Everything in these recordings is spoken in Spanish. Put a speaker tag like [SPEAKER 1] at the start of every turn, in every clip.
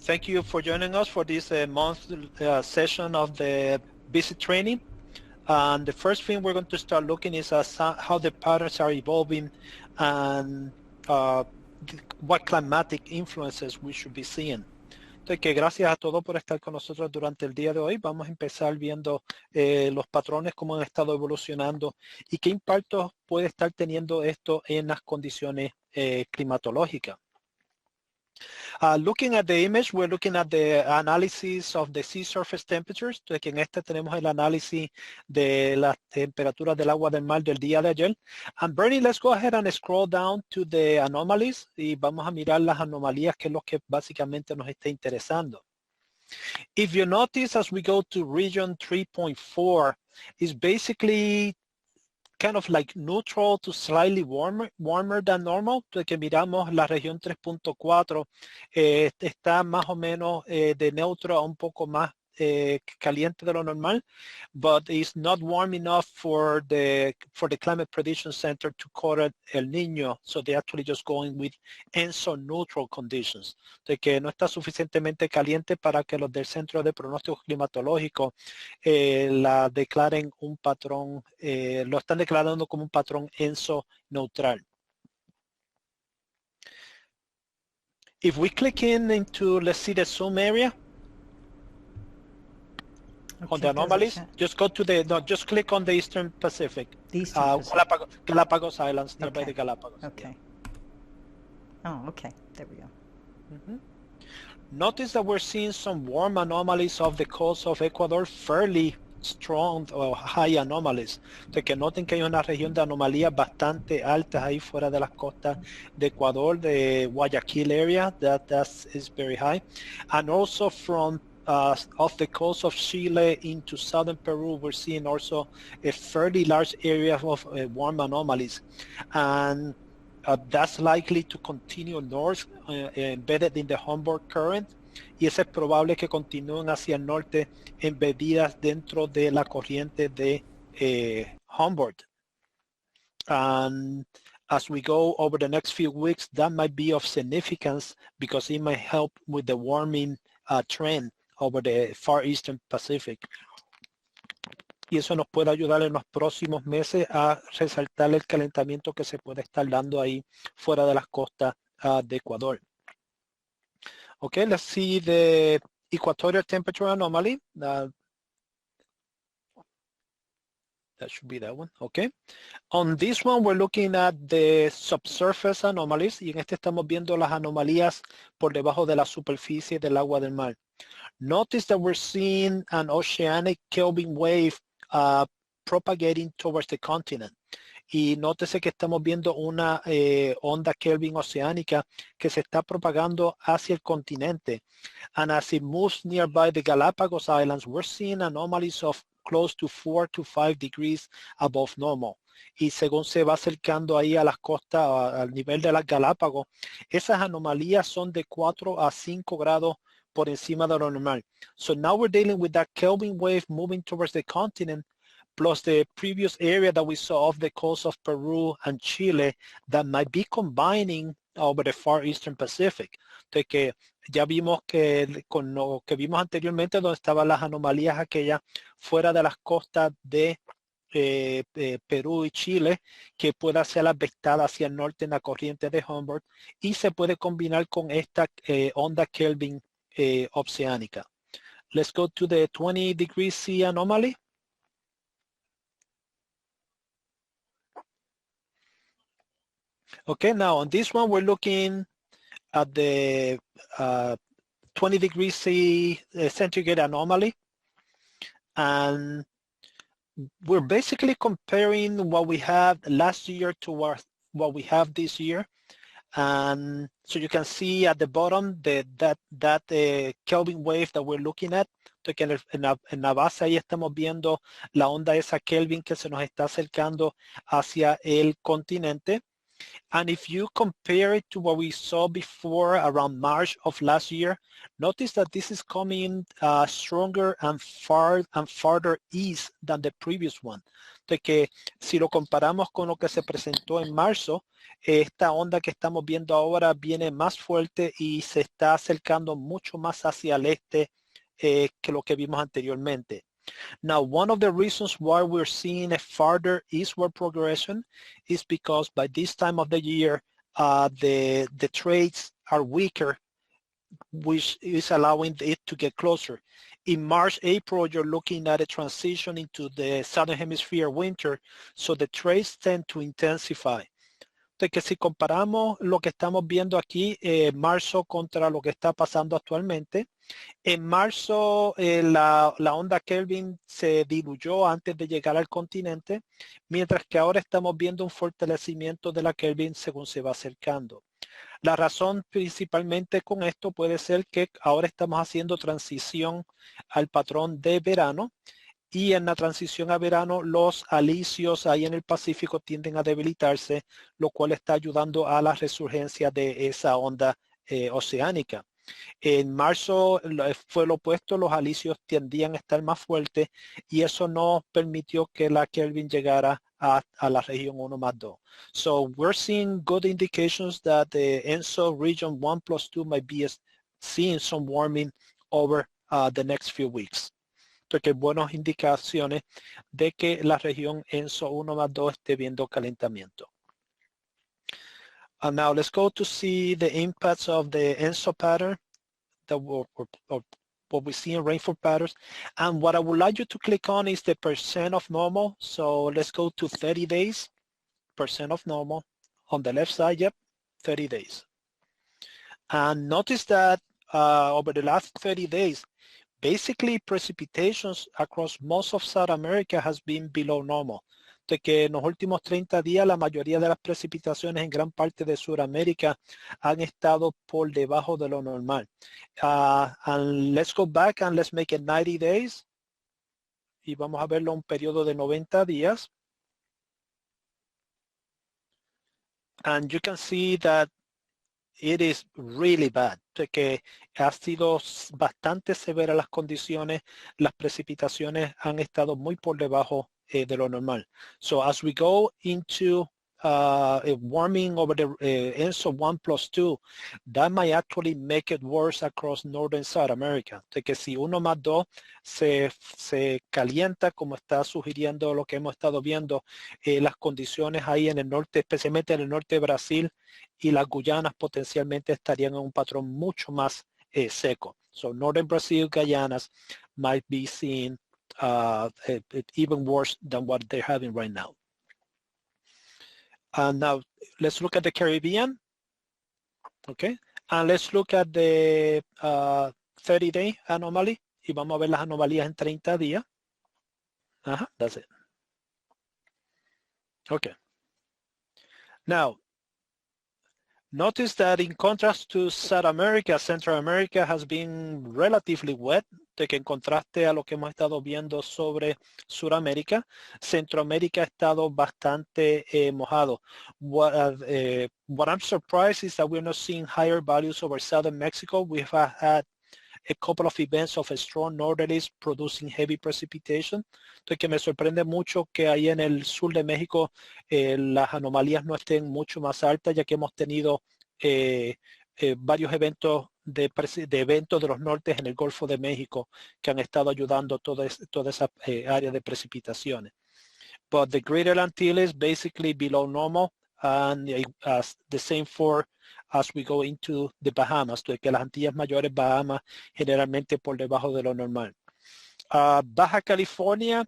[SPEAKER 1] Thank you for joining us for this month session of the visit training. And the first thing we're going to start looking is how the patterns are evolving and what climatic influences we should be seeing. Entonces, que gracias a todos por estar con nosotros durante el día de hoy. Vamos a empezar viendo los patrones, cómo han estado evolucionando y qué impacto puede estar teniendo esto en las condiciones climatológicas. Looking at the image, we're looking at the analysis of the sea surface temperatures. Entonces, que en este tenemos el análisis de las temperaturas del agua del mar del día de ayer. And Bernie, let's go ahead and scroll down to the anomalies y vamos a mirar las anomalías, que es lo que básicamente nos está interesando. If you notice, as we go to region 3.4, is basically kind of like neutral to slightly warmer than normal. Entonces que miramos la región 3.4 está más o menos de neutro a un poco más caliente de lo normal, but it's not warm enough for the Climate Prediction Center to call it El Niño, so they're actually just going with ENSO neutral conditions. De que no está suficientemente caliente para que los del Centro de Pronóstico Climatológico la declaren un patrón, lo están declarando como un patrón ENSO neutral. If we click into, let's see the zoom area, on the anomalies, just go to the, just click on the Eastern Pacific. Galapagos Islands, nearby the Galapagos.
[SPEAKER 2] Okay. Oh, okay. There we go.
[SPEAKER 1] Mm-hmm. Notice that we're seeing some warm anomalies off the coast of Ecuador, fairly strong or high anomalies. Entonces que noten que hay una región de anomalías bastante altas ahí fuera de las costas de Ecuador, de Guayaquil area, that is very high. And also from off the coast of Chile into southern Peru, we're seeing also a fairly large area of warm anomalies. And that's likely to continue north, embedded in the Humboldt current. Y es probable que continúen hacia el norte embedidas dentro de la corriente de Humboldt. And as we go over the next few weeks, that might be of significance because it might help with the warming trend over the far eastern Pacific. Y eso nos puede ayudar en los próximos meses a resaltar el calentamiento que se puede estar dando ahí fuera de las costas de Ecuador. Okay, let's see the equatorial temperature anomaly. That should be that one, okay. On this one, we're looking at the subsurface anomalies, y en este estamos viendo las anomalías por debajo de la superficie del agua del mar. Notice that we're seeing an oceanic Kelvin wave propagating towards the continent. Y nótese que estamos viendo una onda Kelvin oceánica que se está propagando hacia el continente. And as it moves nearby the Galapagos Islands, we're seeing anomalies of close to 4 to 5 degrees above normal. Y según se va acercando ahí a las costas, al nivel de las Galápagos, esas anomalías son de 4 a 5 grados por encima de lo normal. So now we're dealing with that Kelvin wave moving towards the continent, plus the previous area that we saw off the coast of Peru and Chile that might be combining over the far eastern Pacific. Entonces que ya vimos que con lo que vimos anteriormente, donde estaban las anomalías aquellas fuera de las costas de Perú y Chile, que pueda ser afectada hacia el norte en la corriente de Humboldt, y se puede combinar con esta onda Kelvin oceánica. Let's go to the 20 degrees C anomaly. Okay, now on this one, we're looking at the 20 degrees C centigrade anomaly. And we're basically comparing what we had last year to what we have this year. And so you can see at the bottom that Kelvin wave that we're looking at. Entonces en la base ahí estamos viendo la onda esa Kelvin que se nos está acercando hacia el continente. And if you compare it to what we saw before around March of last year, notice that this is coming stronger and farther east than the previous one. De que si lo comparamos con lo que se presentó en marzo, esta onda que estamos viendo ahora viene más fuerte y se está acercando mucho más hacia el este que lo que vimos anteriormente. Now, one of the reasons why we're seeing a farther eastward progression is because by this time of the year, the trades are weaker, which is allowing it to get closer. In March, April, you're looking at a transition into the Southern Hemisphere winter, so the trades tend to intensify. De que si comparamos lo que estamos viendo aquí, marzo contra lo que está pasando actualmente, en marzo la onda Kelvin se diluyó antes de llegar al continente, mientras que ahora estamos viendo un fortalecimiento de la Kelvin según se va acercando. La razón principalmente con esto puede ser que ahora estamos haciendo transición al patrón de verano, y en la transición a verano los alisios ahí en el Pacífico tienden a debilitarse, lo cual está ayudando a la resurgencia de esa onda oceánica. En marzo fue lo opuesto, los alisios tendían a estar más fuertes y eso no permitió que la Kelvin llegara a la región 1 más 2. So we're seeing good indications that the ENSO region 1+2 might be seeing some warming over the next few weeks. Porque buenas indicaciones de que la región ENSO 1 más 2 esté viendo calentamiento. And now let's go to see the impacts of the ENSO pattern that or what we see in rainfall patterns. And what I would like you to click on is the percent of normal. So let's go to 30 days, percent of normal. On the left side, yep, 30 days. And notice that over the last 30 days, basically precipitations across most of South America has been below normal. De que en los últimos 30 días la mayoría de las precipitaciones en gran parte de Sudamérica han estado por debajo de lo normal. And let's go back and let's make it 90 days. Y vamos a verlo un periodo de 90 días. And you can see that it is really bad, de que ha sido bastante severa las condiciones, las precipitaciones han estado muy por debajo de lo normal. So as we go into warming over the ENSO 1+2, that might actually make it worse across northern South America. De que si 1 más 2 se calienta, como está sugiriendo lo que hemos estado viendo, las condiciones ahí en el norte, especialmente en el norte de Brasil y las Guyanas potencialmente estarían en un patrón mucho más seco. So northern Brazil, Guyanas might be seeing even worse than what they're having right now. And now let's look at the Caribbean, okay? And let's look at the 30-day anomaly. Y vamos a ver las anomalías en 30 días. That's it. Okay. Now, notice that in contrast to South America, Central America has been relatively wet, de que en contraste a lo que hemos estado viendo sobre Sudamérica, Centroamérica ha estado bastante mojado. What I'm surprised is that we're not seeing higher values over southern Mexico. We've had a couple of events of a strong northerlies producing heavy precipitation. Entonces que me sorprende mucho que ahí en el sur de México las anomalías no estén mucho más altas, ya que hemos tenido varios eventos de eventos de los nortes en el Golfo de México que han estado ayudando toda esa área de precipitaciones. But the Greater Antilles basically below normal, and the same for as we go into the Bahamas, que las Antillas Mayores, Bahamas, generalmente por debajo de lo normal. Baja California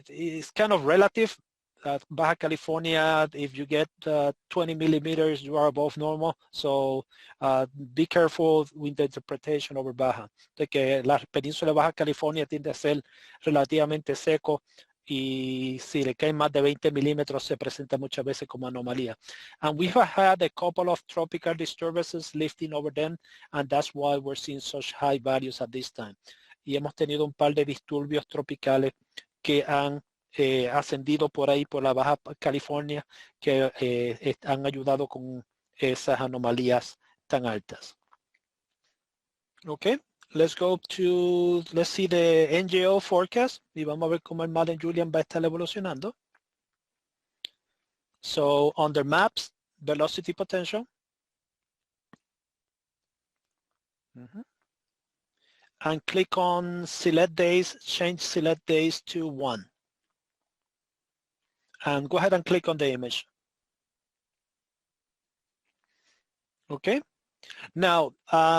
[SPEAKER 1] is kind of relative. Baja California, if you get 20 millimeters, you are above normal. So be careful with the interpretation over Baja. De que la península de Baja California tiende a ser relativamente seco y si le caen más de 20 milímetros se presenta muchas veces como anomalía. And we have had a couple of tropical disturbances lifting over them, and that's why we're seeing such high values at this time. Y hemos tenido un par de disturbios tropicales que han ascendido por ahí por la Baja California que han ayudado con esas anomalías tan altas. Okay, let's see the NGO forecast y vamos a ver cómo el Madden Julian va a estar evolucionando. So under maps, velocity potential. And click on select days, change select days to 1. And go ahead and click on the image. Okay. Now,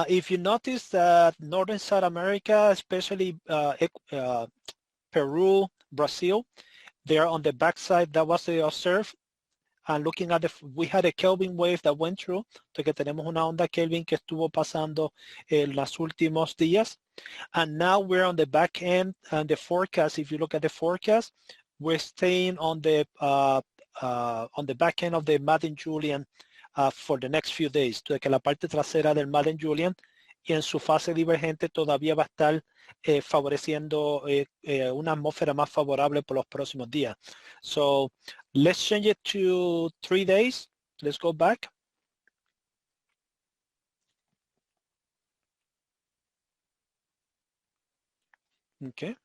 [SPEAKER 1] if you notice that Northern South America, especially Peru, Brazil, they are on the backside. That was the observed. And looking at we had a Kelvin wave that went through. Entonces que tenemos una onda Kelvin que estuvo pasando en los últimos días. And now we're on the back end and the forecast. If you look at the forecast, we're staying on the back end of the Madden Julian for the next few days. Entonces que la parte trasera del Madden Julian y en su fase divergente todavía va a estar favoreciendo una atmósfera más favorable por los próximos días. So let's change it to 3 days. Let's go back. Okay.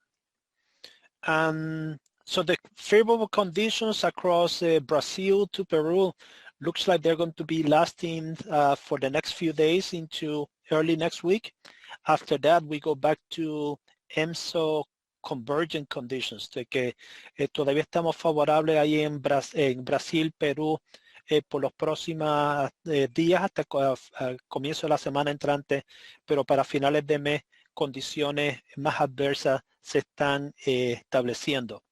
[SPEAKER 1] So the favorable conditions across Brazil to Peru looks like they're going to be lasting for the next few days into early next week. After that, we go back to ENSO convergent conditions, de que todavía estamos favorables ahí en Brasil, Perú, por los próximos días hasta comienzo de la semana entrante, pero para finales de mes condiciones más adversas se están estableciendo.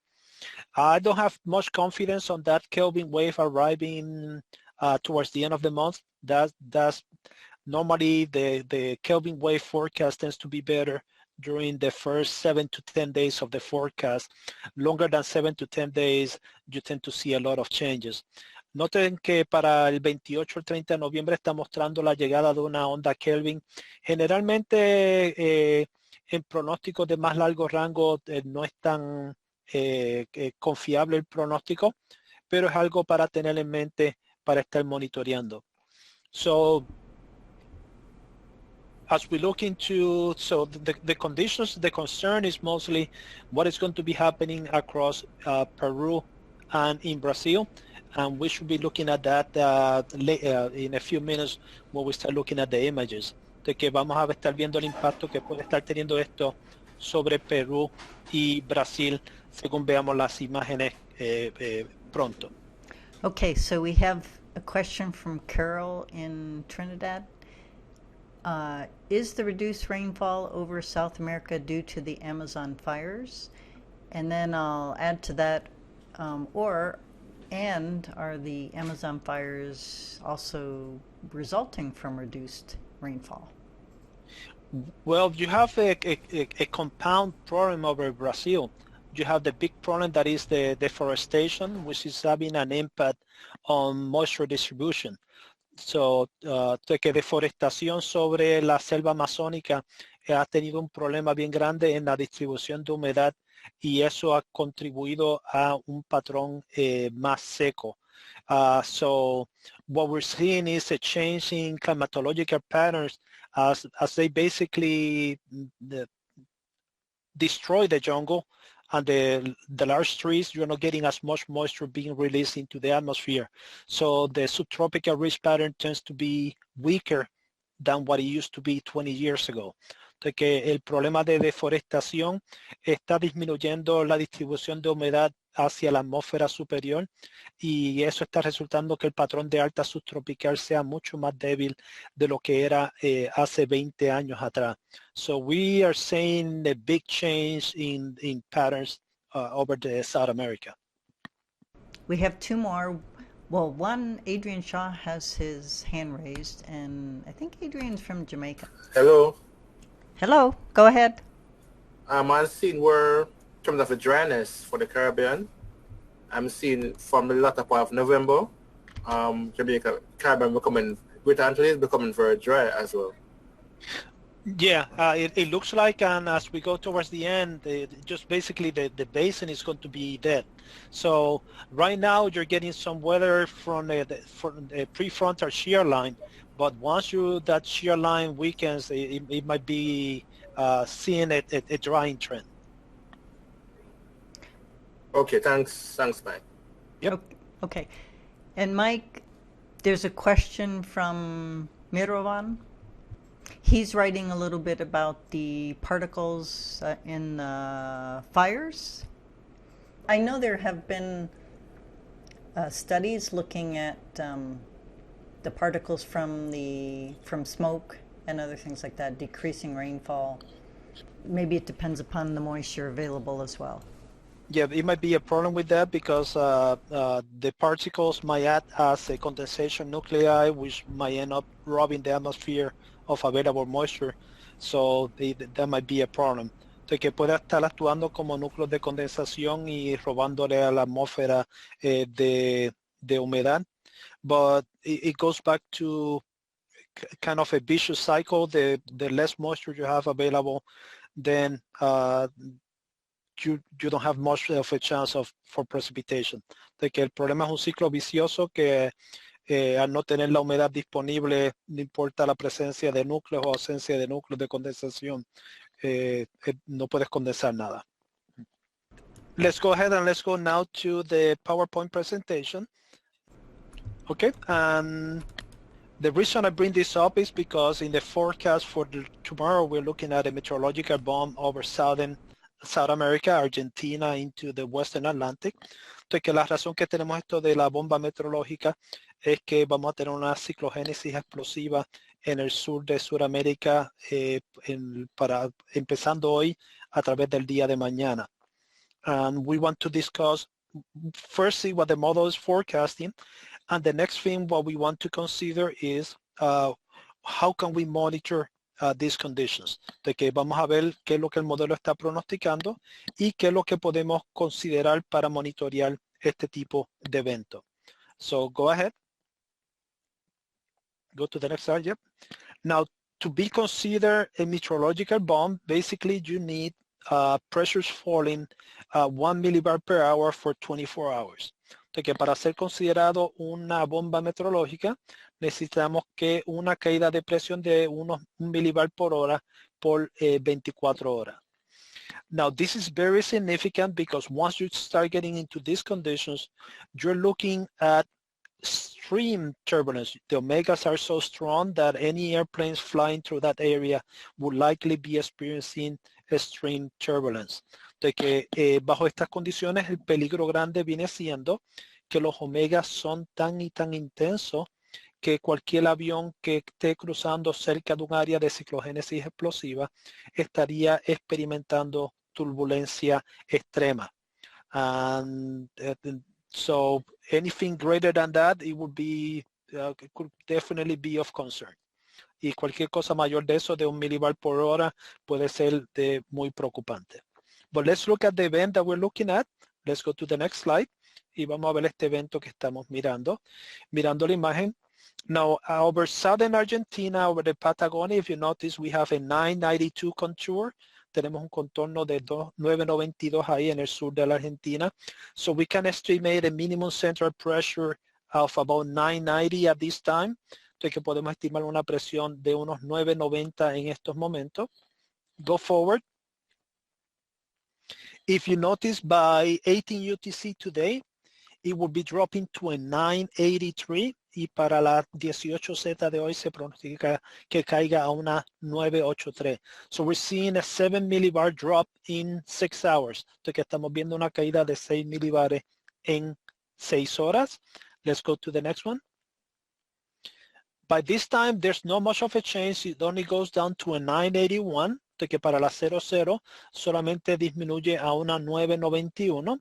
[SPEAKER 1] I don't have much confidence on that Kelvin wave arriving towards the end of the month. That's normally the Kelvin wave forecast tends to be better during the first 7 to 10 days of the forecast. Longer than 7 to 10 days, you tend to see a lot of changes. Noten que para el 28 o 30 de noviembre está mostrando la llegada de una onda Kelvin. Generalmente en pronósticos de más largo rango no es tan confiable el pronóstico, pero es algo para tener en mente para estar monitoreando. So as we look into, so the conditions, the concern is mostly what is going to be happening across Peru and in Brazil. And we should be looking at that in a few minutes when we start looking at the images. De que vamos a estar viendo el impacto que puede estar teniendo esto sobre Perú y Brasil según veamos las imágenes pronto.
[SPEAKER 2] Okay, so we have a question from Carol in Trinidad. Is the reduced rainfall over South America due to the Amazon fires? And then I'll add to that, and are the Amazon fires also resulting from reduced rainfall?
[SPEAKER 1] Well, you have a compound problem over Brazil. You have the big problem that is the deforestation, which is having an impact on moisture distribution. So, que deforestación sobre la selva amazónica ha tenido un problema bien grande en la distribución de humedad y eso ha contribuido a un patrón más seco. So what we're seeing is a change in climatological patterns as they basically destroy the jungle and the large trees. You're not getting as much moisture being released into the atmosphere. So the subtropical ridge pattern tends to be weaker than what it used to be 20 years ago. Entonces que el problema de deforestación está disminuyendo la distribución de humedad hacia la atmósfera superior y eso está resultando que el patrón de alta subtropical sea mucho más débil de lo que era hace 20 años atrás. So we are seeing a big change in patterns over the South America.
[SPEAKER 2] We have two more. Well, one, Adrian Shaw has his hand raised, and I think Adrian's from Jamaica.
[SPEAKER 3] Hello.
[SPEAKER 2] Hello, go ahead.
[SPEAKER 3] I'm seeing where, in terms of the dryness for the Caribbean, I'm seeing from the latter part of November, Jamaica, Caribbean becoming, Greater Antilles becoming very dry as well.
[SPEAKER 1] Yeah, it looks like, and as we go towards the end, just basically the basin is going to be dead. So right now you're getting some weather from the prefrontal shear line, but once that shear line weakens, it might be seeing a drying trend.
[SPEAKER 3] Okay, thanks, Mike.
[SPEAKER 1] Yep.
[SPEAKER 2] Okay. And Mike, there's a question from Mirovan. He's writing a little bit about the particles in fires. I know there have been studies looking at the particles from smoke and other things like that, decreasing rainfall. Maybe it depends upon the moisture available as well.
[SPEAKER 1] Yeah, it might be a problem with that because the particles might act as a condensation nuclei, which might end up robbing the atmosphere of available moisture. So that might be a problem. Entonces, que pueda estar actuando como núcleos de condensación y robándole a la atmósfera de humedad. But it goes back to kind of a vicious cycle. The less moisture you have available, then you don't have much of a chance for precipitation. De que el problema es un ciclo vicioso que al no tener la humedad disponible, no importa la presencia de núcleos o ausencia de núcleos de condensación, no puedes condensar nada. Let's go ahead and let's go now to the PowerPoint presentation. Okay, and the reason I bring this up is because in the forecast for tomorrow, we're looking at a meteorological bomb over South America, Argentina, into the Western Atlantic. Entonces, que la razón que tenemos esto de la bomba meteorológica es que vamos a tener una ciclogénesis explosiva en el sur de Sudamérica, empezando hoy a través del día de mañana. And we want to discuss firstly what the model is forecasting, and the next thing what we want to consider is how can we monitor these conditions. De que vamos a ver qué es lo que el modelo está pronosticando y qué es lo que podemos considerar para monitorear este tipo de evento. So go ahead. Go to the next slide. Yep. Now, to be considered a meteorological bomb, basically you need pressures falling 1 millibar per hour for 24 hours. Entonces, que para ser considerado una bomba meteorológica, necesitamos que una caída de presión de unos 1 milibar por hora por 24 horas. Now, this is very significant because once you start getting into these conditions, you're looking at extreme turbulence. The omegas are so strong that any airplanes flying through that area would likely be experiencing extreme turbulence. De que bajo estas condiciones el peligro grande viene siendo que los omegas son tan y tan intensos que cualquier avión que esté cruzando cerca de un área de ciclogénesis explosiva estaría experimentando turbulencia extrema. And so anything greater than that, it would be, could definitely be of concern. Y cualquier cosa mayor de eso, de 1 milibar por hora, puede ser muy preocupante. But let's look at the event that we're looking at. Let's go to the next slide. Y vamos a ver este evento que estamos mirando. Mirando la imagen. Now, over southern Argentina, over the Patagonia, if you notice, we have a 992 contour. Tenemos un contorno de 992 ahí en el sur de la Argentina. So we can estimate a minimum central pressure of about 990 at this time. Entonces que podemos estimar una presión de unos 990 en estos momentos. Go forward. If you notice, by 18 UTC today, it will be dropping to a 983 y para la 18Z de hoy se pronostica que caiga a una 983. So we're seeing a 7 millibar drop in 6 hours. Entonces que estamos viendo una caída de 6 milibares en 6 horas. Let's go to the next one. By this time, there's not much of a change. It only goes down to a 981. Entonces que para la 00 solamente disminuye a una 991.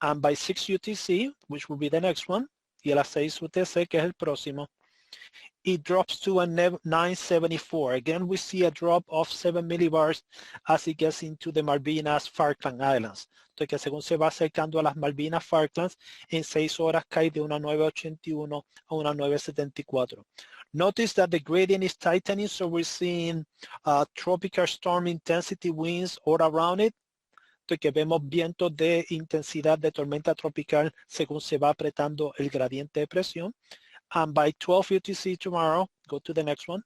[SPEAKER 1] And by 6 UTC, which will be the next one, y a las 6 UTC, que es el próximo, it drops to a 974. Again, we see a drop of 7 millibars as it gets into the Malvinas Falkland Islands. Entonces, que según se va acercando a las Malvinas Falklands, en 6 horas cae de una 981 a una 974. Notice that the gradient is tightening, so we're seeing tropical storm intensity winds all around it. Entonces que vemos vientos de intensidad de tormenta tropical según se va apretando el gradiente de presión. And by 12 UTC tomorrow, go to the next one,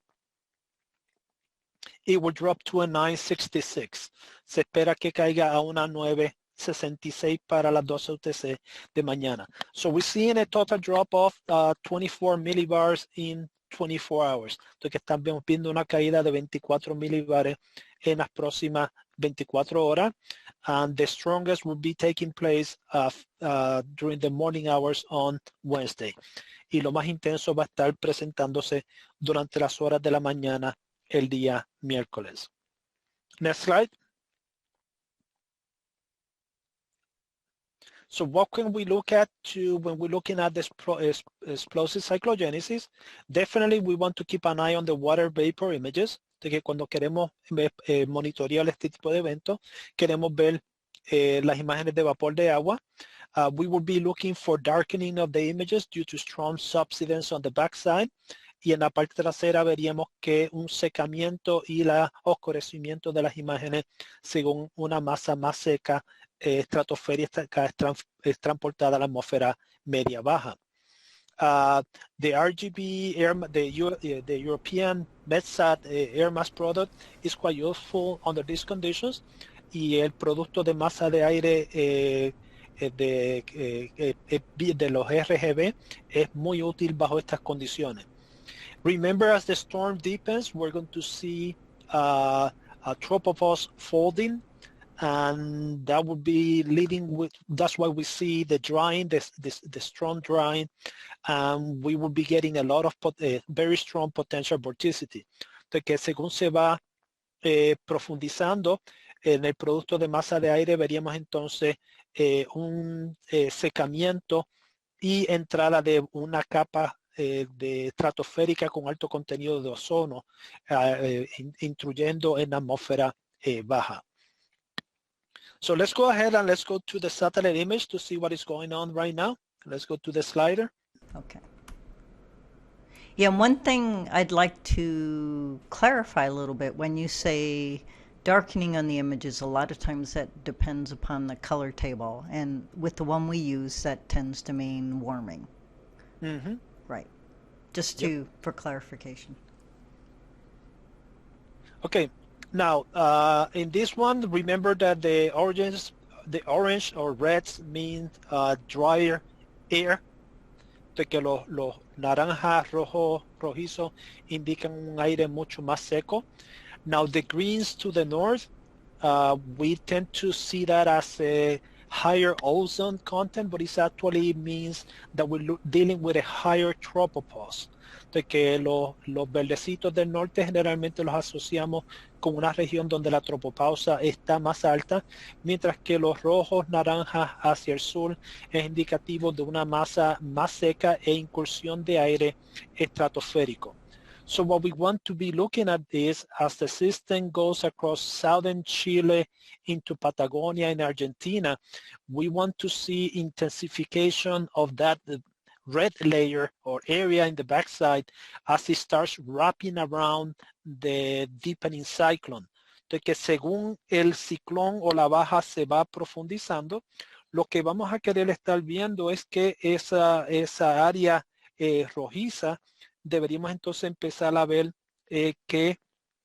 [SPEAKER 1] it will drop to a 966. Se espera que caiga a una 966 para las 12 UTC de mañana. So we're seeing a total drop of 24 millibars in 24 hours. Entonces que estamos viendo una caída de 24 milibares en las próximas 24 horas. And the strongest will be taking place during the morning hours on Wednesday. Y lo más intenso va a estar presentándose durante las horas de la mañana el día miércoles. Next slide. So what can we look at when we're looking at this explosive cyclogenesis? Definitely we want to keep an eye on the water vapor images, de que cuando queremos monitorear este tipo de eventos, queremos ver las imágenes de vapor de agua. We will be looking for darkening of the images due to strong subsidence on the backside. Y en la parte trasera veríamos que un secamiento y el oscurecimiento de las imágenes según una masa más seca estratosférica es transportada a la atmósfera media baja. The RGB the European METSAT air mass product is quite useful under these conditions, y el producto de masa de aire de los RGB es muy útil bajo estas condiciones. Remember, as the storm deepens, we're going to see a tropopause folding, and that would be leading with, that's why we see the drying, the strong drying, and we will be getting a lot of very strong potential vorticity. Entonces, que según se va profundizando en el producto de masa de aire, veríamos entonces un secamiento y entrada de una capa de estratosférica con alto contenido de ozono, intruyendo en la atmósfera baja. So let's go ahead and let's go to the satellite image to see what is going on right now. Let's go to the slider.
[SPEAKER 2] Okay. Yeah, one thing I'd like to clarify a little bit, when you say darkening on the images, a lot of times that depends upon the color table, and with the one we use, that tends to mean warming.
[SPEAKER 1] Mm-hmm.
[SPEAKER 2] Right. Just for clarification.
[SPEAKER 1] Okay. Now, in this one, remember that the orange or reds mean drier air. De que los naranjas, rojo, rojizo indican un aire mucho más seco. Now, the greens to the north, we tend to see that as a higher ozone content, but it actually means that we're dealing with a higher tropopause. De que los verdecitos del norte generalmente los asociamos con una región donde la tropopausa está más alta, mientras que los rojos, naranjas hacia el sur es indicativo de una masa más seca e incursión de aire estratosférico. So what we want to be looking at is, as the system goes across southern Chile into Patagonia and Argentina, we want to see intensification of that red layer or area in the backside as it starts wrapping around the deepening cyclone. De que según el ciclón o la baja se va profundizando, lo que vamos a querer estar viendo es que esa área rojiza deberíamos entonces empezar a ver que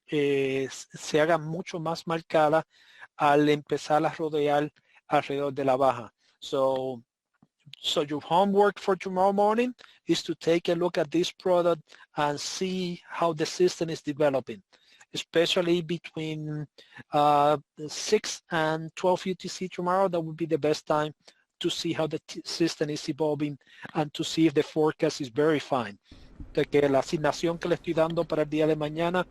[SPEAKER 1] se haga mucho más marcada al empezar a rodear alrededor de la baja. So your homework for tomorrow morning is to take a look at this product and see how the system is developing, especially between 6 and 12 UTC tomorrow. That would be the best time to see how the system is evolving and to see if the forecast is verifying. De que la asignación que le estoy dando para el día de mañana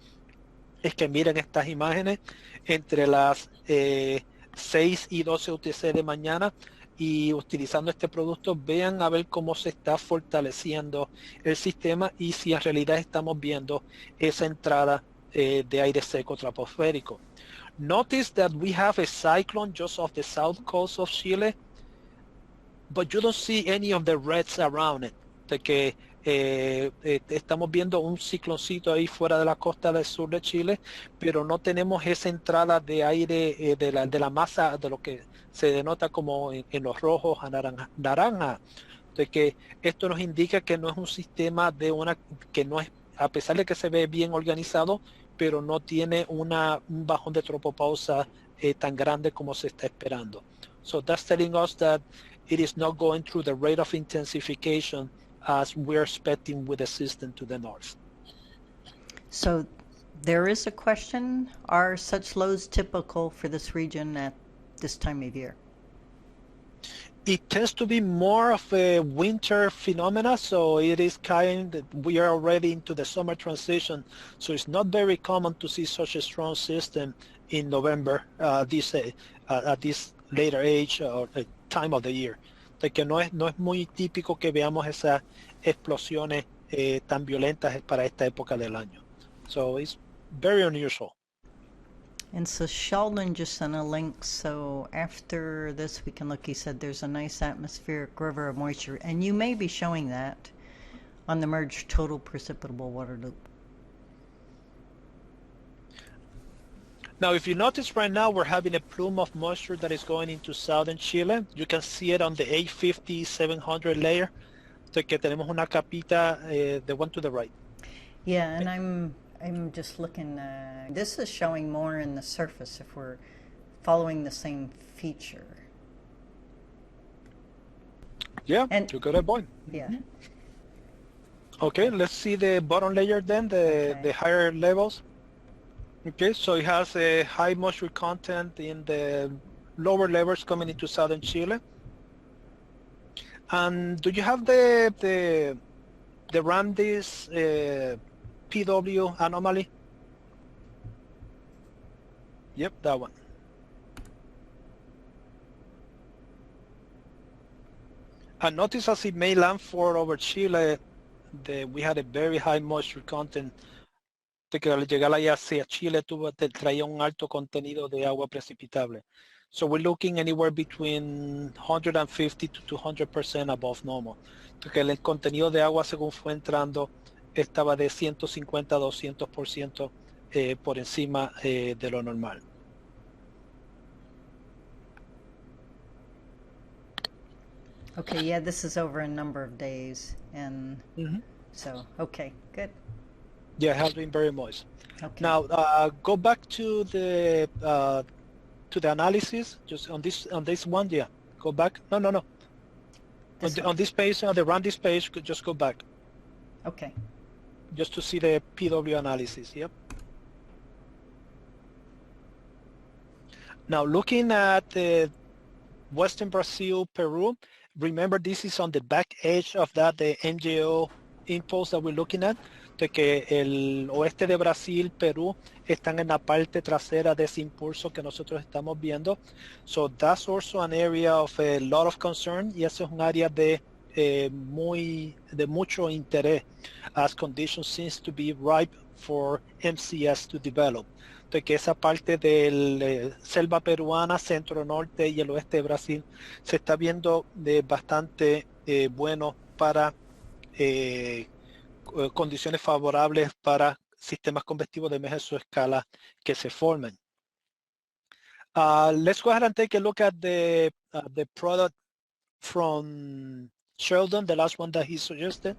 [SPEAKER 1] es que miren estas imágenes entre las 6 y 12 UTC de mañana, y utilizando este producto vean a ver cómo se está fortaleciendo el sistema y si en realidad estamos viendo esa entrada de aire seco troposférico. Notice that we have a cyclone just off the south coast of Chile, but you don't see any of the reds around it. De que estamos viendo un cicloncito ahí fuera de la costa del sur de Chile, pero no tenemos esa entrada de aire de la masa, de lo que se denota como en los rojos a naranja. Entonces que esto nos indica que no es un sistema que no es, a pesar de que se ve bien organizado, pero no tiene un bajón de tropopausa tan grande como se está esperando. So that's telling us that it is not going through the rate of intensification as we're expecting with the system to the north.
[SPEAKER 2] So there is a question, are such lows typical for this region at this time of year?
[SPEAKER 1] It tends to be more of a winter phenomena, so it is we are already into the summer transition, so it's not very common to see such a strong system in November, at this later age or time of the year. De que no es muy típico que veamos esas explosiones tan violentas para esta época del año. So it's very unusual.
[SPEAKER 2] And so Sheldon just sent a link, so after this we can look. He said there's a nice atmospheric river of moisture, and you may be showing that on the merged total precipitable water loop.
[SPEAKER 1] Now, if you notice right now, we're having a plume of moisture that is going into southern Chile. You can see it on the 850, 700 layer. So que tenemos una capita, the one to the right.
[SPEAKER 2] Yeah, and I'm just looking, this is showing more in the surface if we're following the same feature.
[SPEAKER 1] Yeah,
[SPEAKER 2] and,
[SPEAKER 1] you got a point.
[SPEAKER 2] Yeah.
[SPEAKER 1] Okay, let's see the bottom layer then, the higher levels. Okay, so it has a high moisture content in the lower levels coming into southern Chile. And do you have the Randis PW anomaly? Yep, that one. And notice as it made landfall over Chile, we had a very high moisture content. De que al llegar allá hacia Chile traía un alto contenido de agua precipitable. So we're looking anywhere between 150 to 200% above normal. Porque el contenido de agua según fue entrando estaba de 150 a 200% por encima de lo normal.
[SPEAKER 2] Okay, yeah, this is over a number of days, and so, okay, good.
[SPEAKER 1] Yeah, it has been very moist.
[SPEAKER 2] Okay.
[SPEAKER 1] Now, go back to the analysis, just on this one, yeah, go back. No. On this page, on the Randis page, just go back.
[SPEAKER 2] Okay.
[SPEAKER 1] Just to see the PW analysis, yep. Now, looking at the Western Brazil, Peru, remember this is on the back edge of the MJO impulse that we're looking at, de que el oeste de Brasil, Perú, están en la parte trasera de ese impulso que nosotros estamos viendo. So that's also an area of a lot of concern, y eso es un área de mucho interés, as conditions seems to be ripe for MCS to develop. De que esa parte de selva peruana, centro norte y el oeste de Brasil se está viendo bastante bueno para condiciones favorables para sistemas convectivos de mesoescala que se formen. Let's go ahead and take a look at the product from Sheldon, the last one that he suggested.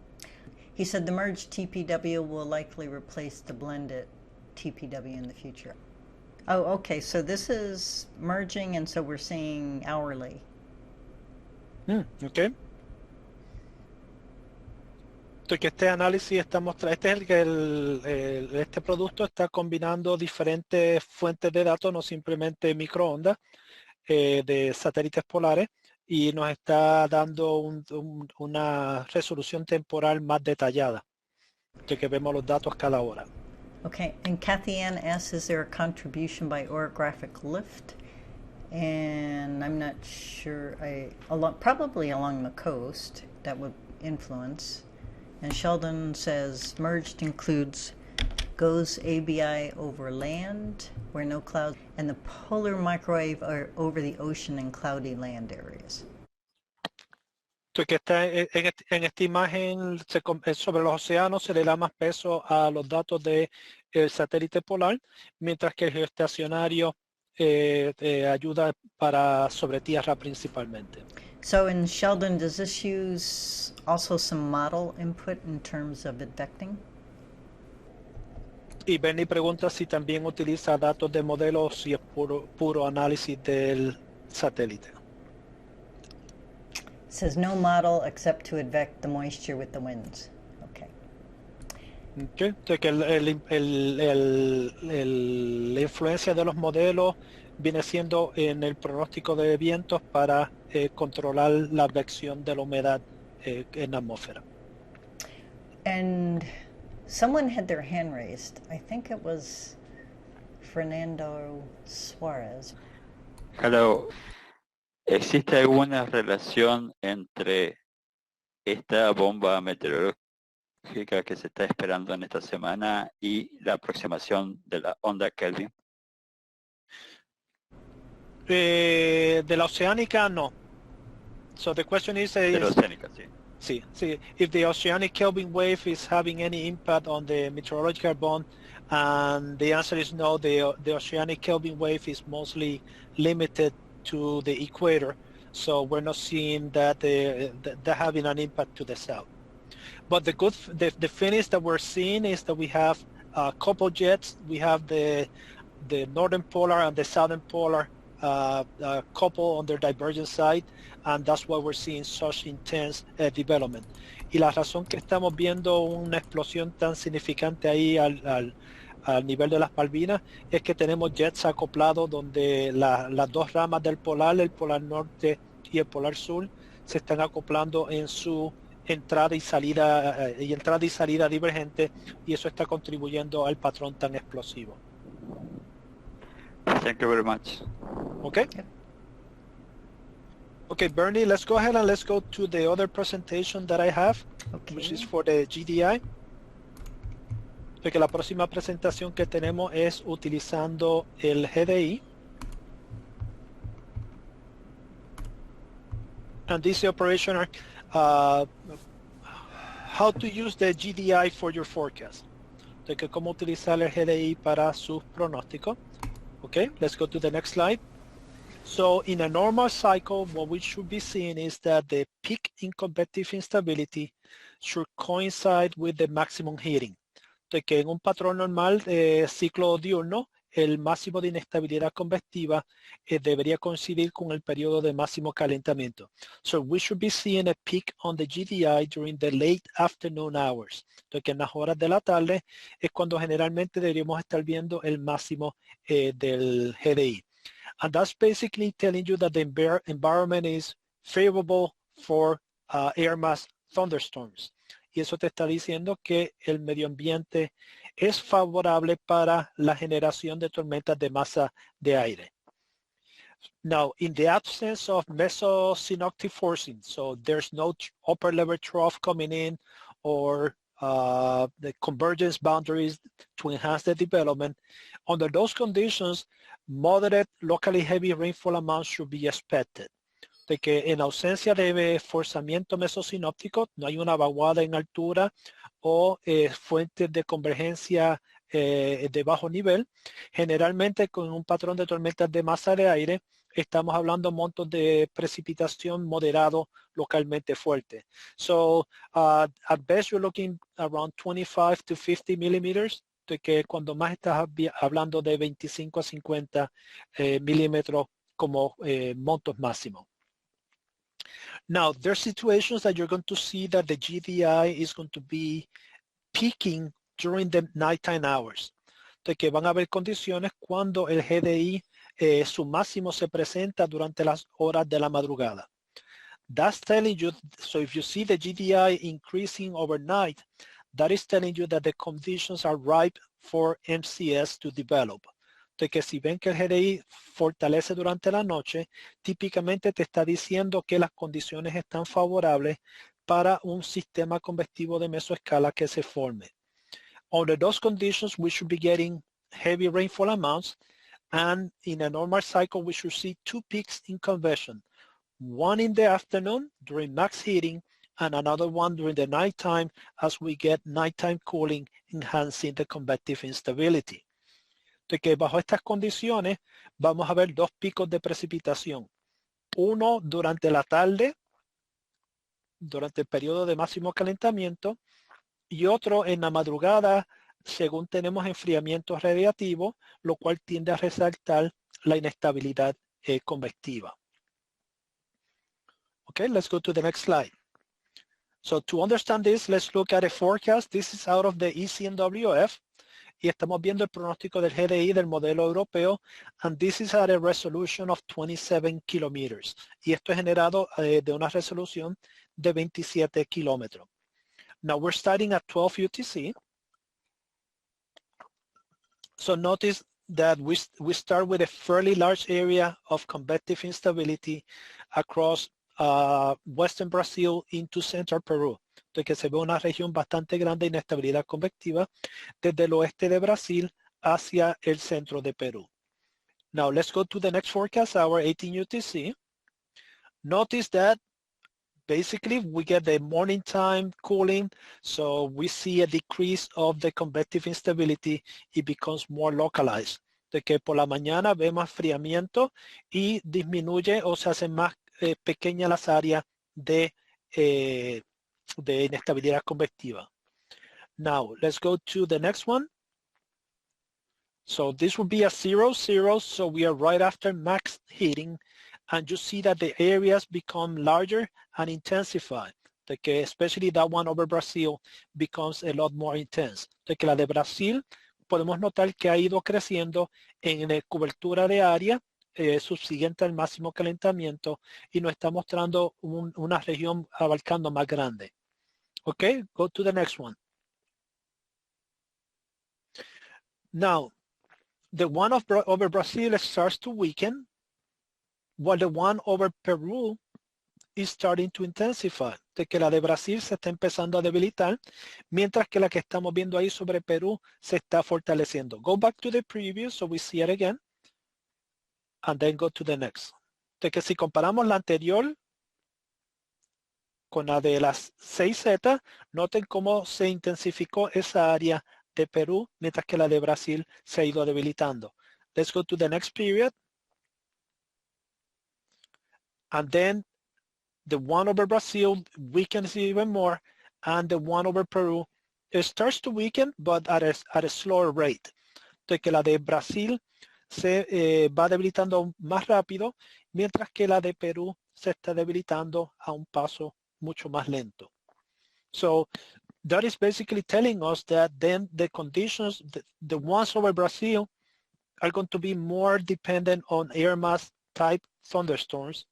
[SPEAKER 2] He said the merged TPW will likely replace the blended TPW in the future. Oh, okay, so this is merging, and so we're seeing hourly.
[SPEAKER 1] Okay. Que este análisis está mostrando, este producto está combinando diferentes fuentes de datos, no simplemente microondas de satélites polares, y nos está dando una resolución temporal más detallada, de que vemos los datos cada hora.
[SPEAKER 2] Okay, and Kathy Ann asks, is there a contribution by orographic lift? And I'm not sure, probably along the coast, that would influence. And Sheldon says merged includes goes ABI over land where no clouds, and the polar microwave are over the ocean and cloudy land areas.
[SPEAKER 1] Entonces, que está en esta imagen sobre los océanos se le da más peso a los datos del satélite polar, mientras que el geoestacionario ayuda sobre tierra principalmente.
[SPEAKER 2] So in Sheldon, does this use also some model input in terms of advecting?
[SPEAKER 1] Y Benny pregunta si también utiliza datos de modelos, si es puro análisis del satélite.
[SPEAKER 2] It says no model except to advect the moisture with the winds. Okay.
[SPEAKER 1] Okay. Entonces, que la influencia de los modelos viene siendo en el pronóstico de vientos para controlar la advección de la humedad en la atmósfera.
[SPEAKER 2] And someone had their hand raised. I think it was Fernando Suarez.
[SPEAKER 4] Hello. ¿Existe alguna relación entre esta bomba meteorológica que se está esperando en esta semana y la aproximación de la onda Kelvin?
[SPEAKER 1] De la oceánica, no. So the question is,
[SPEAKER 4] De la oceánica, sí.
[SPEAKER 1] see, if the oceanic Kelvin wave is having any impact on the meteorological bond, and the answer is no. The oceanic Kelvin wave is mostly limited to the equator, so we're not seeing that that having an impact to the south. But the finish that we're seeing is that we have a couple jets. We have the northern polar and the southern polar couple on their divergent side, and that's why we're seeing such intense development. Y la razón que estamos viendo una explosión tan significante ahí al nivel de las Malvinas es que tenemos jets acoplados donde las dos ramas del polar, el polar norte y el polar sur, se están acoplando en su entrada y salida divergente, y eso está contribuyendo al patrón tan explosivo.
[SPEAKER 4] Thank you very much.
[SPEAKER 1] Okay.
[SPEAKER 2] Yep.
[SPEAKER 1] Okay, Bernie, let's go ahead and let's go to the other presentation that I have,
[SPEAKER 2] Okay.
[SPEAKER 1] which is for the GDI. Porque la próxima presentación que tenemos es utilizando el GDI. And this operation, how to use the GDI for your forecast. De que cómo utilizar el GDI para sus pronósticos. Okay, let's go to the next slide. So in a normal cycle, what we should be seeing is that the peak in convective instability should coincide with the maximum heating. De que en un patrón normal de ciclo diurno, el máximo de inestabilidad convectiva debería coincidir con el periodo de máximo calentamiento. So we should be seeing a peak on the GDI during the late afternoon hours. Entonces, que en las horas de la tarde es cuando generalmente deberíamos estar viendo el máximo del GDI. And that's basically telling you that the environment is favorable for air mass thunderstorms. Y eso te está diciendo que el medio ambiente es favorable para la generación de tormentas de masa de aire. Now, in the absence of mesosynoptic forcing, so there's no upper level trough coming in or the convergence boundaries to enhance the development, under those conditions, moderate locally heavy rainfall amounts should be expected. De que en ausencia de forzamiento mesosinóptico no hay una vaguada en altura o fuentes de convergencia de bajo nivel. Generalmente con un patrón de tormentas de masa de aire estamos hablando montos de precipitación moderado localmente fuerte. So at best you're looking around 25 to 50 millimeters, de que cuando más estás hablando de 25 a 50 milímetros como montos máximos. Now, there are situations that you're going to see that the GDI is going to be peaking during the nighttime hours. De que van a haber condiciones cuando el GDI, su máximo se presenta durante las horas de la madrugada. That's telling you, so if you see the GDI increasing overnight, that is telling you that the conditions are ripe for MCS to develop. De que si ven que el GDI fortalece durante la noche, típicamente te está diciendo que las condiciones están favorables para un sistema convectivo de mesoescala que se forme. Under those conditions, we should be getting heavy rainfall amounts, and in a normal cycle, we should see two peaks in convection, one in the afternoon during max heating, and another one during the nighttime as we get nighttime cooling, enhancing the convective instability. De que bajo estas condiciones vamos a ver dos picos de precipitación. Uno durante la tarde, durante el periodo de máximo calentamiento, y otro en la madrugada según tenemos enfriamiento radiativo, lo cual tiende a resaltar la inestabilidad convectiva. Okay, let's go to the next slide. So to understand this, let's look at a forecast. This is out of the ECNWF. Y estamos viendo el pronóstico del GDI del modelo europeo. And this is at a resolution of 27 kilometers. Y esto es generado de una resolución de 27 kilómetros. Now we're starting at 12 UTC. So notice that we start with a fairly large area of convective instability across western Brazil into central Peru. Entonces que se ve una región bastante grande de inestabilidad convectiva desde el oeste de Brasil hacia el centro de Perú. Now let's go to the next forecast, our 18 UTC. Notice that basically we get the morning time cooling, so we see a decrease of the convective instability. It becomes more localized. De que por la mañana vemos enfriamiento y disminuye o se hacen más pequeñas las áreas de inestabilidad convectiva. Now, let's go to the next one. So this will be a 0, 0, so we are right after max heating, and you see that the areas become larger and intensify. De que especially that one over Brazil becomes a lot more intense. De que la de Brasil podemos notar que ha ido creciendo en cobertura de área subsiguiente al máximo calentamiento y nos está mostrando una región abarcando más grande. Okay, go to the next one. Now, the one over Brazil starts to weaken, while the one over Peru is starting to intensify. De que la de Brasil se está empezando a debilitar, mientras que la que estamos viendo ahí sobre Perú se está fortaleciendo. Go back to the previous so we see it again. And then go to the next. De que si comparamos la anterior con la de las 6Z, noten cómo se intensificó esa área de Perú, mientras que la de Brasil se ha ido debilitando. Let's go to the next period. And then the one over Brazil weakens even more, and the one over Peru, it starts to weaken, but at a slower rate. De que la de Brasil se va debilitando más rápido, mientras que la de Perú se está debilitando a un paso mucho más lento. So that is basically telling us that then the conditions, the ones over Brazil are going to be more dependent on air mass type thunderstorms,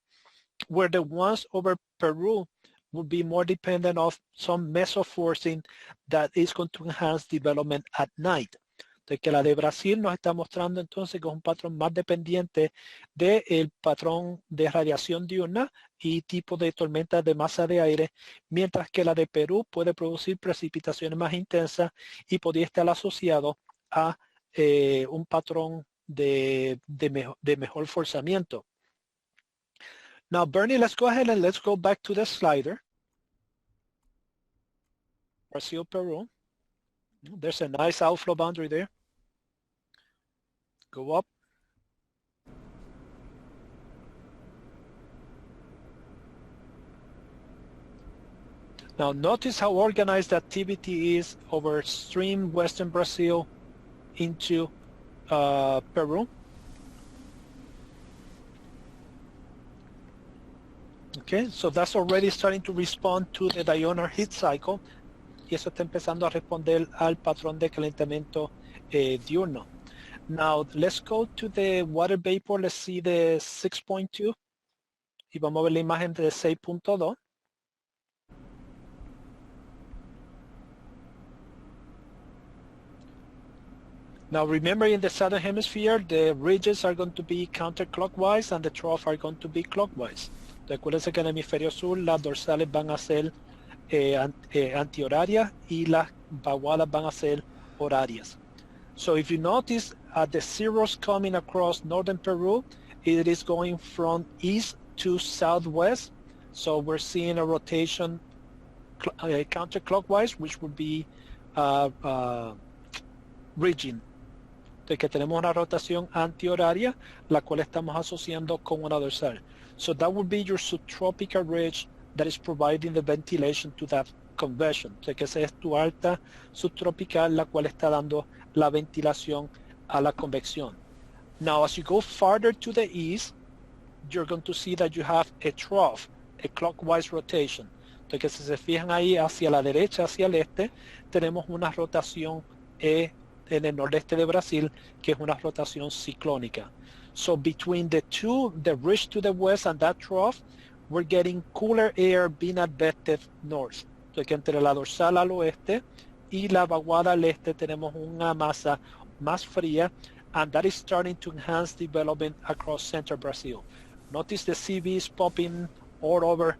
[SPEAKER 1] where the ones over Peru would be more dependent on some mesoforcing that is going to enhance development at night. De que la de Brasil nos está mostrando entonces que es un patrón más dependiente del patrón de radiación diurna y tipo de tormentas de masa de aire, mientras que la de Perú puede producir precipitaciones más intensas y podría estar asociado a un patrón de mejor forzamiento. Now, Bernie, let's go ahead and let's go back to the slider. Brazil, Peru. There's a nice outflow boundary there. Go up. Now notice how organized the activity is over extreme western Brazil into Peru. Okay, so that's already starting to respond to the diurnal heat cycle. Y eso está empezando a responder al patrón de calentamiento diurno. Now, let's go to the water vapor. Let's see the 6.2. Y vamos a ver la imagen de 6.2. Now, remember in the southern hemisphere, the ridges are going to be counterclockwise and the trough are going to be clockwise. Recuérdense que en el hemisferio sur las dorsales van a ser antihorarias y las vaguadas van a ser horarias. So if you notice the zeros coming across northern Peru, it is going from east to southwest. So we're seeing a rotation counterclockwise, which would be ridging. De que tenemos una rotación antihoraria, la cual estamos asociando con una dorsal. So that would be your subtropical ridge that is providing the ventilation to that convection. O sea que esa es tu alta subtropical, la cual está dando la ventilación a la convección. Now, as you go farther to the east, you're going to see that you have a trough, a clockwise rotation. Entonces, que si se fijan ahí hacia la derecha, hacia el este, tenemos una rotación en el nordeste de Brasil, que es una rotación ciclónica. So between the two, the ridge to the west and that trough, we're getting cooler air being advected north. Entonces, que entre la dorsal al oeste y la vaguada al este tenemos una masa más fría, and that is starting to enhance development across central Brazil. Notice the CVs popping all over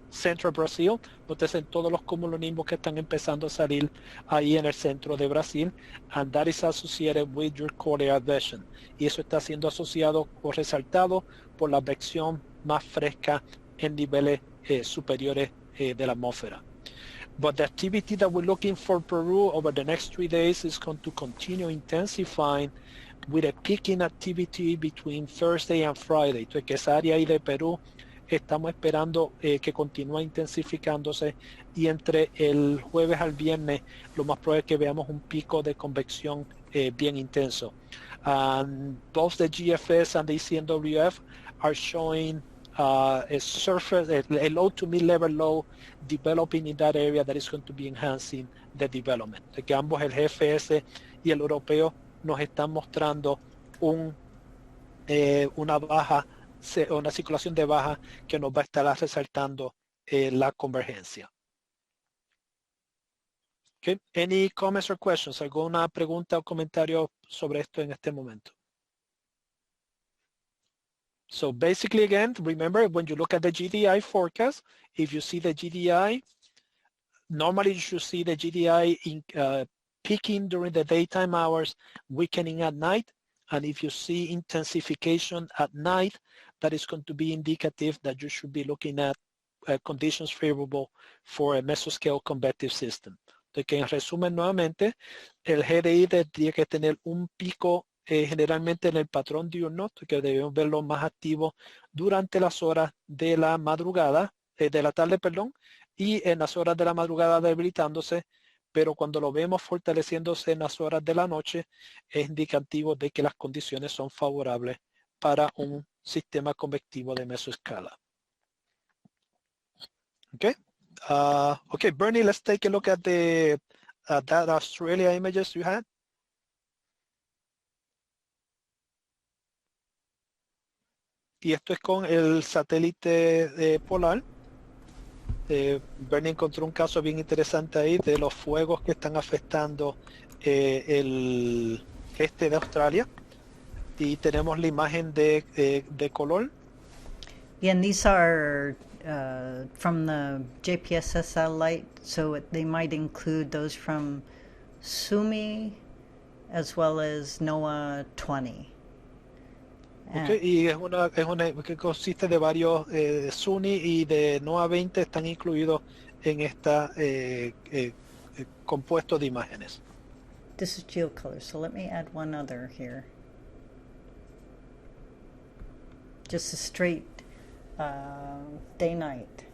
[SPEAKER 1] central Brazil. Notice en todos los cumulonimbos que están empezando a salir ahí en el centro de Brasil, and that is associated with your cold air advection. Y eso está siendo asociado o resaltado por la advección más fresca en niveles superiores de la atmósfera. But the activity that we're looking for Peru over the next 3 days is going to continue intensifying with a peaking activity between Thursday and Friday. Entonces, que esa área ahí de Perú estamos esperando que continúe intensificándose, y entre el jueves al viernes lo más probable es que veamos un pico de convección bien intenso. Both the GFS and the ECNWF are showing a surface, a low to mid-level low developing in that area that is going to be enhancing the development. De que ambos, el GFS y el europeo, nos están mostrando una circulación de baja que nos va a estar resaltando la convergencia. Okay. Any comments or questions? ¿Alguna pregunta o comentario sobre esto en este momento? So basically, again, remember, when you look at the GDI forecast, if you see the GDI, normally you should see the GDI peaking during the daytime hours, weakening at night. And if you see intensification at night, that is going to be indicative that you should be looking at conditions favorable for a mesoscale convective system. De que en resumen, nuevamente, el GDI tendría que tener un pico generalmente en el patrón diurno, que debemos verlo más activo durante las horas de la madrugada, de la tarde, perdón, y en las horas de la madrugada debilitándose, pero cuando lo vemos fortaleciéndose en las horas de la noche, es indicativo de que las condiciones son favorables para un sistema convectivo de mesoescala. Okay. Okay, Bernie, let's take a look at the that Australia images you had. Y esto es con el satélite polar. Bernie encontró un caso bien interesante ahí de los fuegos que están afectando el este de Australia. Y tenemos la imagen de color.
[SPEAKER 2] Yeah, and these are from the JPSS satellite, so they might include those from SUMI as well as NOAA 20.
[SPEAKER 1] Okay, y es una que consiste de varios SUNY y de NOAA 20 están incluidos en esta compuesto de imágenes.
[SPEAKER 2] This is geocolor, so let me add one other here. Just a straight day-night.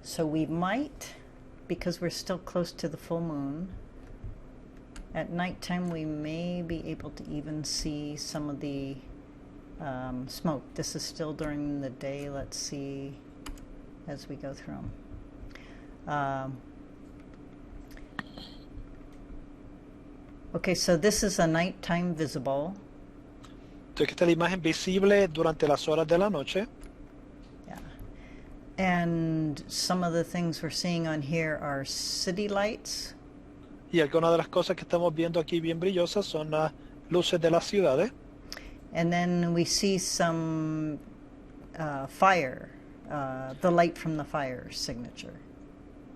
[SPEAKER 2] So we might, because we're still close to the full moon, at nighttime we may be able to even see some of the smoke. This is still during the day. Let's see as we go through them. Okay, so this is a nighttime visible.
[SPEAKER 1] Entonces esta es la imagen visible durante las horas de la noche.
[SPEAKER 2] Yeah. And some of the things we're seeing on here are city lights.
[SPEAKER 1] Y algunas de las cosas que estamos viendo aquí bien brillosas son las luces de las ciudades.
[SPEAKER 2] And then we see some fire, the light from the fire signature.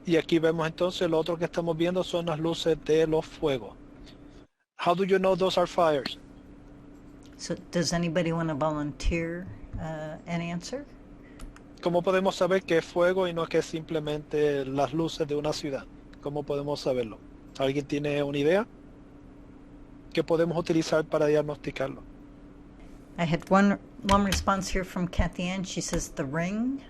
[SPEAKER 1] Y aquí vemos entonces lo otro que estamos viendo son las luces de los fuegos. How do you know those are fires?
[SPEAKER 2] So does anybody want to volunteer an answer?
[SPEAKER 1] ¿Cómo podemos saber que es fuego y no que es simplemente las luces de una ciudad? ¿Cómo podemos saberlo? ¿Alguien tiene una idea? ¿Qué podemos utilizar para diagnosticarlo?
[SPEAKER 2] I had one response here from Kathy Ann. She says the ring.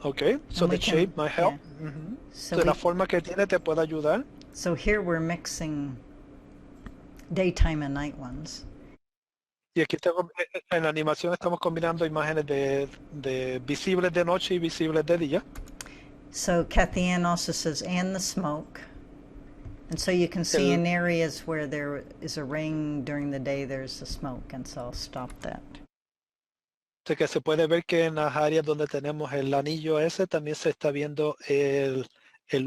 [SPEAKER 1] Okay, so
[SPEAKER 2] And we
[SPEAKER 1] the
[SPEAKER 2] can-
[SPEAKER 1] shape might help.
[SPEAKER 2] yeah.
[SPEAKER 1] Ujú.
[SPEAKER 2] So
[SPEAKER 1] So la
[SPEAKER 2] we-
[SPEAKER 1] forma que tiene te puede ayudar.
[SPEAKER 2] So here we're mixing daytime and night ones.
[SPEAKER 1] Y aquí en la animación estamos combinando imágenes de visibles de noche y visibles de día.
[SPEAKER 2] So Kathy Ann also says, and the smoke. And so you can see in areas where there is a ring during the day, there's the smoke. And so I'll stop that.
[SPEAKER 1] O sea que se puede ver que en las áreas donde tenemos el anillo ese también se está viendo el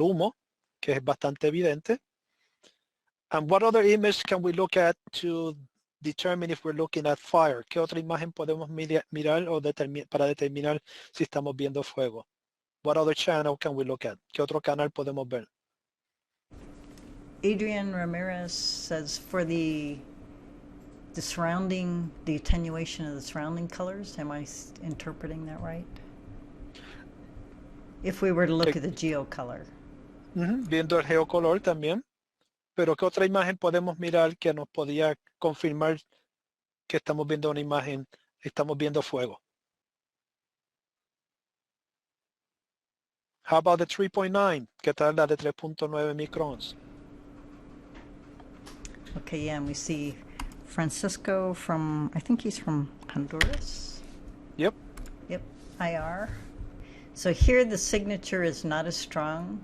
[SPEAKER 1] humo, que es bastante evidente. And what other image can we look at to determine if we're looking at fire? ¿Qué otra imagen podemos mirar o para determinar si estamos viendo fuego? What other channel can we look at? ¿Qué otro canal podemos ver?
[SPEAKER 2] Adrian Ramirez says for the surrounding, the attenuation of the surrounding colors. Am I interpreting that right? If we were to look at the geocolor.
[SPEAKER 1] Viendo el geocolor también. Pero ¿qué otra imagen podemos mirar que nos podía confirmar que estamos viendo una imagen, estamos viendo fuego? How about the 3.9? ¿Qué tal la de 3.9 microns?
[SPEAKER 2] Okay, yeah, and we see Francisco from, I think he's from Honduras.
[SPEAKER 1] Yep.
[SPEAKER 2] Yep, IR. So here the signature is not as strong,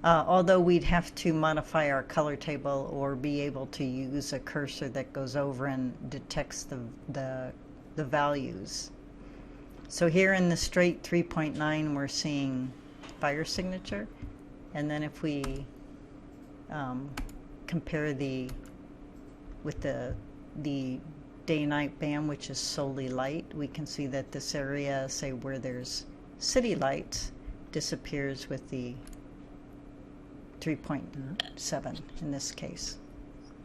[SPEAKER 2] although we'd have to modify our color table or be able to use a cursor that goes over and detects the values. So here in the straight 3.9, we're seeing fire signature. And then if we compare with the day-night band, which is solely light, we can see that this area, say where there's city lights, disappears with the 3.7 in this case.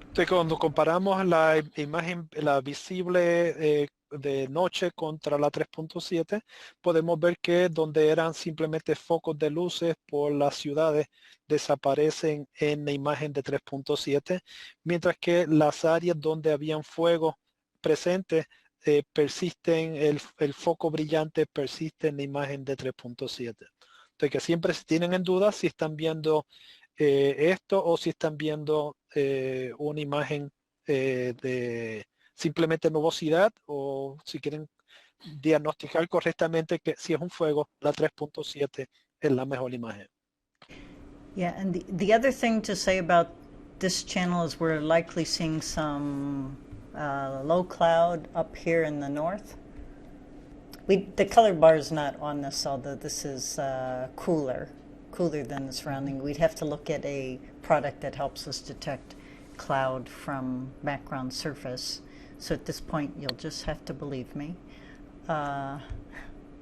[SPEAKER 1] Entonces, cuando comparamos la imagen, la visible de noche contra la 3.7, podemos ver que donde eran simplemente focos de luces por las ciudades desaparecen en la imagen de 3.7, mientras que las áreas donde habían fuegos presentes persisten, el foco brillante persiste en la imagen de 3.7. Entonces, que siempre se tienen en duda si están viendo esto o si están viendo una imagen de simplemente nubosidad, o si quieren diagnosticar correctamente que si es un fuego, la 3.7 es la mejor imagen.
[SPEAKER 2] Yeah, and the other thing to say about this channel is we're likely seeing some low cloud up here in the north. The color bar is not on this, although this is cooler than the surrounding. We'd have to look at a product that helps us detect cloud from background surface. So at this point, you'll just have to believe me.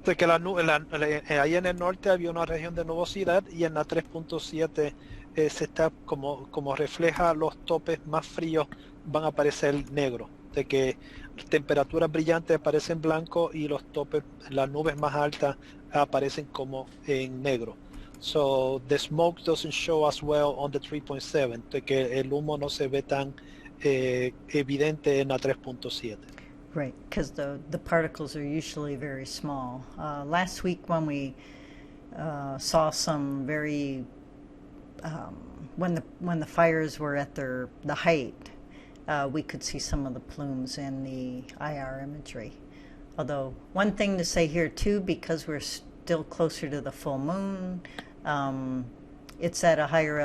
[SPEAKER 1] De que ahí en el norte había una región de nubosidad y en la 3.7 se está como refleja los topes más fríos van a aparecer negros, de que temperaturas brillantes aparecen blanco y los topes, las nubes más altas aparecen como en negro. So the smoke doesn't show as well on the 3.7, de que el humo no se ve tan evidente en la 3.7.
[SPEAKER 2] Right, because the particles are usually very small. Last week when we saw some very when the fires were at the height, we could see some of the plumes in the IR imagery. Although one thing to say here too, because we're still closer to the full moon, it's at a higher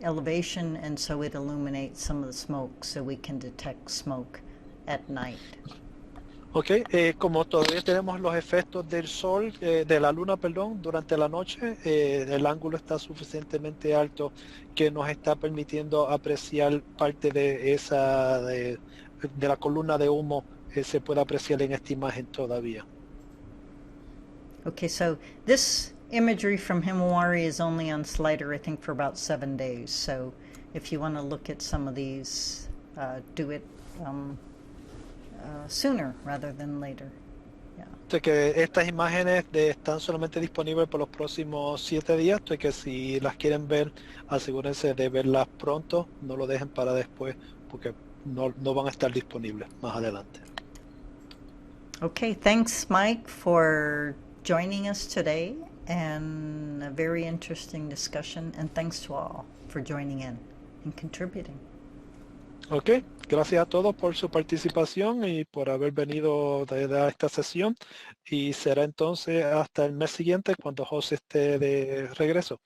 [SPEAKER 2] elevation, and so it illuminates some of the smoke, so we can detect smoke at night.
[SPEAKER 1] Ok, como todavía tenemos los efectos del sol, de la luna, perdón, durante la noche, el ángulo está suficientemente alto que nos está permitiendo apreciar parte de de la columna de humo, se puede apreciar en esta imagen todavía.
[SPEAKER 2] Okay, so this imagery from Himawari is only on Slider, I think, for about 7 days. So if you want to look at some of these, do it sooner rather than later. Yeah.
[SPEAKER 1] Entonces que estas imágenes están solamente disponibles por los próximos 7 días, entonces que si las quieren ver, asegúrense de verlas pronto, no lo dejen para después, porque no van a estar disponibles más adelante.
[SPEAKER 2] Okay, thanks Mike for joining us today, and a very interesting discussion, and thanks to all for joining in and contributing.
[SPEAKER 1] Ok, gracias a todos por su participación y por haber venido a esta sesión, y será entonces hasta el mes siguiente cuando José esté de regreso.